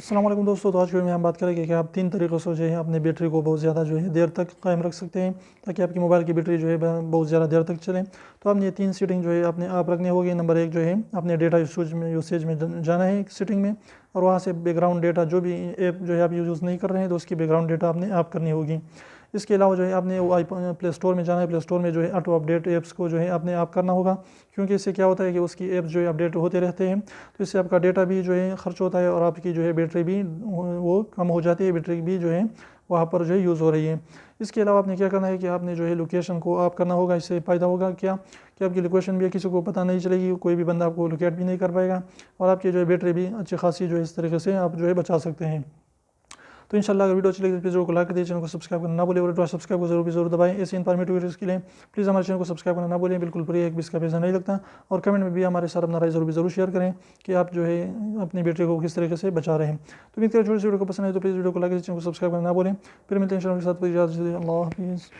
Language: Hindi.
अस्सलाम वालेकुम दोस्तों। तो आज की वीडियो में हम बात करेंगे कि आप 3 तरीक़ों से जो है अपनी बैटरी को बहुत ज़्यादा जो है देर तक कायम रख सकते हैं, ताकि आपकी मोबाइल की बैटरी जो है बहुत ज़्यादा देर तक चले। तो आपने ये 3 सेटिंग जो है अपने आप रखनी होगी। नंबर 1 जो है अपने डेटा यूसेज में जाना है सेटिंग में, और वहाँ से बैकग्राउंड डेटा जो भी ऐप जो है आप यूज़ नहीं कर रहे हैं तो उसकी बैकग्राउंड डेटा आपने ऑफ करनी होगी। इसके अलावा जो है आपने वो आईफोन प्ले स्टोर में जाना है। प्ले स्टोर में जो है ऑटो अपडेट ऐप्स को जो है आपने ऑफ करना होगा, क्योंकि इससे क्या होता है कि उसकी ऐप्स जो है अपडेट होते रहते हैं, तो इससे आपका डेटा भी जो है खर्च होता है और आपकी जो है बैटरी भी वो कम हो जाती है, बैटरी भी जो है वहाँ पर जो है यूज़ हो रही है। इसके अलावा आपने क्या करना है कि आपने जो है लोकेशन को ऑफ करना होगा। इससे फ़ायदा होगा क्या कि आपकी लोकेशन भी किसी को पता नहीं चलेगी, कोई भी बंदा आपको लोकेट भी नहीं कर पाएगा, और आपकी जो है बैटरी भी अच्छी खासी जो है इस तरीके से आप जो है बचा सकते हैं। तो इंशाल्लाह अगर वीडियो अच्छी लगी तो वीडियो को लाइक कर दीजिए, चैनल को सब्सक्राइब करना ना भूलिए, और सब्सक्राइब को जरूर दबाएं। ऐसे इन्फॉर्मेटिव वीडियोज़ के लिए प्लीज़ हमारे चैनल को सब्सक्राइब करना ना भूलिए, बिल्कुल फ्री है, एक भी इसका पैसा नहीं लगता। और कमेंट में भी हमारे साथ अपना राय ज़रूर शेयर करें कि आप जो है अपनी बैटरी को किस तरीके से बचा रहे हैं। तो उम्मीद करें छोटी सी वीडियो को पसंद है तो प्लीज़ वीडियो को लाइक कीजिए, चैनल को सब्सक्राइब करना ना भूलें। फिर मिलते हैं इंशाल्लाह के साथ, अल्लाह हाफिज़।